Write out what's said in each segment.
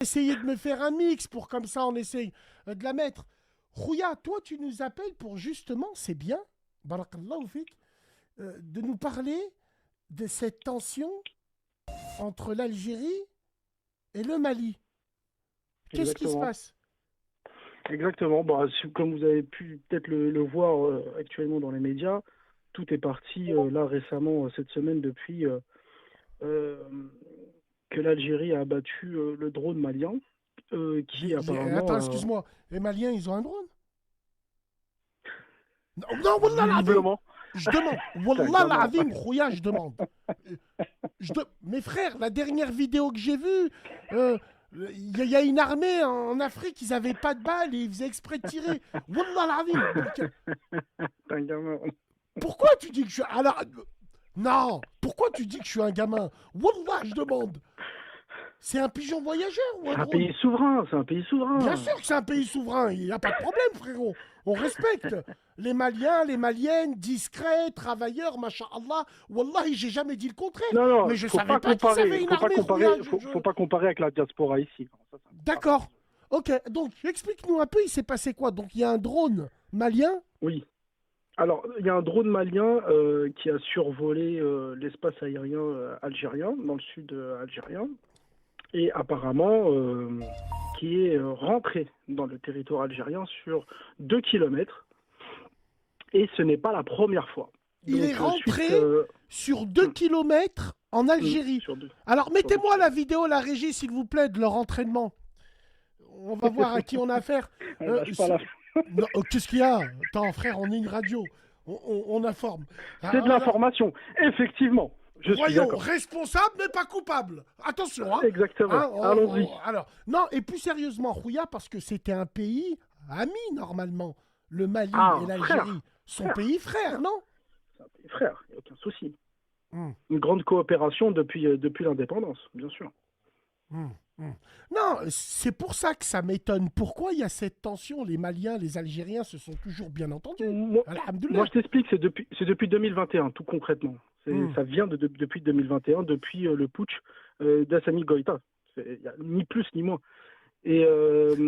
Essayer de me faire un mix pour comme ça on essaye de la mettre. Rouya, toi tu nous appelles pour justement, c'est bien, barakallahu fik, de nous parler de cette tension entre l'Algérie et le Mali. Qu'est-ce qui se Exactement. passe? Exactement. Bah, comme vous avez pu peut-être le voir actuellement dans les médias, tout est parti là récemment cette semaine depuis euh, que l'Algérie a abattu le drone malien qui Attends, apparemment excuse-moi, les Maliens ils ont un drone? Non, non, Wallah l'azim, visiblement. je demande. C'est un Wallah gamin. l'azim, Rouya, je demande. Mes frères, la dernière vidéo que j'ai vue, il y a une armée en Afrique, ils avaient pas de balles et ils faisaient exprès de tirer. Wallah l'azim. Donc, C'est un gamin. pourquoi tu dis que je suis. Alors, non, pourquoi tu dis que je suis un gamin? Wallah, je demande. C'est un pigeon voyageur ou un C'est un drone? pays souverain, c'est un pays Bien souverain. sûr que c'est un pays souverain, il n'y a pas de problème, frérot. On respecte les Maliens, les Maliennes, discrets, travailleurs, machallah. Wallahi, j'ai jamais dit le contraire. Non, non, Mais je savais pas qu'ils avaient une faut pas armée, comparer, Rouya. faut pas comparer avec la diaspora ici. Ça, D'accord. Ok, donc explique-nous un peu, il s'est passé quoi? Donc il y a un drone malien. oui. Alors, il y a un drone malien qui a survolé l'espace aérien algérien, dans le sud algérien, et apparemment qui est rentré dans le territoire algérien sur 2 kilomètres. Et ce n'est pas la première fois. Il est Donc, rentré suite. sur 2 kilomètres en Algérie. Sur deux. Alors Sur deux mettez-moi la kilomètres. vidéo, la régie, s'il vous plaît, de leur entraînement. On va voir à qui on a affaire. On lâche pas la... Non, qu'est-ce qu'il y a? Attends, frère, on est une radio. On informe. C'est de Alors, l'information. Effectivement, je suis voyons, d'accord. responsable mais pas coupable. Attention, hein. Exactement. Allons-y. Alors, non, et plus sérieusement, Rouya, parce que c'était un pays ami, normalement. Le Mali Ah, et frère. l'Algérie sont Frère. pays frères, non? C'est un pays frère, il n'y a aucun souci. Hum, Une grande coopération depuis l'indépendance, bien sûr. hum. Non, c'est pour ça que ça m'étonne. Pourquoi il y a cette tension? Les Maliens, les Algériens se sont toujours bien entendus. Moi, Alhamdoulilah. moi, je t'explique, c'est depuis 2021, tout concrètement. Hum. Ça vient depuis 2021, depuis le putsch d'Assami Goïta. Il n'y a ni plus ni moins. Et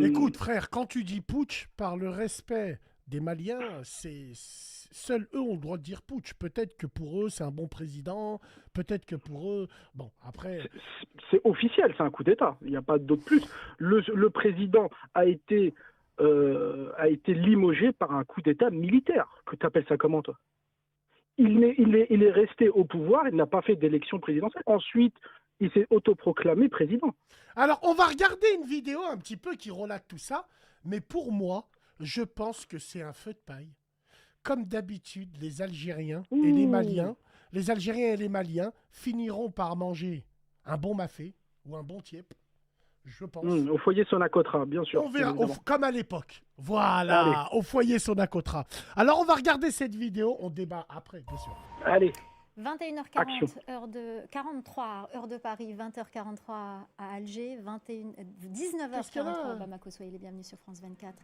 Écoute, frère, quand tu dis putsch, par le respect des Maliens, seuls eux ont le droit de dire putsch. Peut-être que pour eux, c'est un bon président. Peut-être que pour eux, bon, après, c'est officiel, c'est un coup d'État. Il n'y a pas d'autre plus. Le président a été limogé par un coup d'État militaire. Que tu appelles ça comment, toi? Il est resté au pouvoir, il n'a pas fait d'élection présidentielle. Ensuite, il s'est autoproclamé président. alors, on va regarder une vidéo un petit peu qui relate tout ça, mais pour moi, je pense que c'est un feu de paille. Comme d'habitude, Ouh. Les Algériens et les Maliens finiront par manger un bon mafé ou un bon tiep, je pense. Au foyer Sonacotra, bien sûr, On bien verra, évidemment. comme à l'époque. Allez, Voilà, au foyer Sonacotra. Alors, on va regarder cette vidéo, on débat après, bien sûr. allez, 21h40, action. heure de 43, heure de Paris, 20h43 à Alger, 19h43 à Bamako. Soyez les bienvenus sur France 24.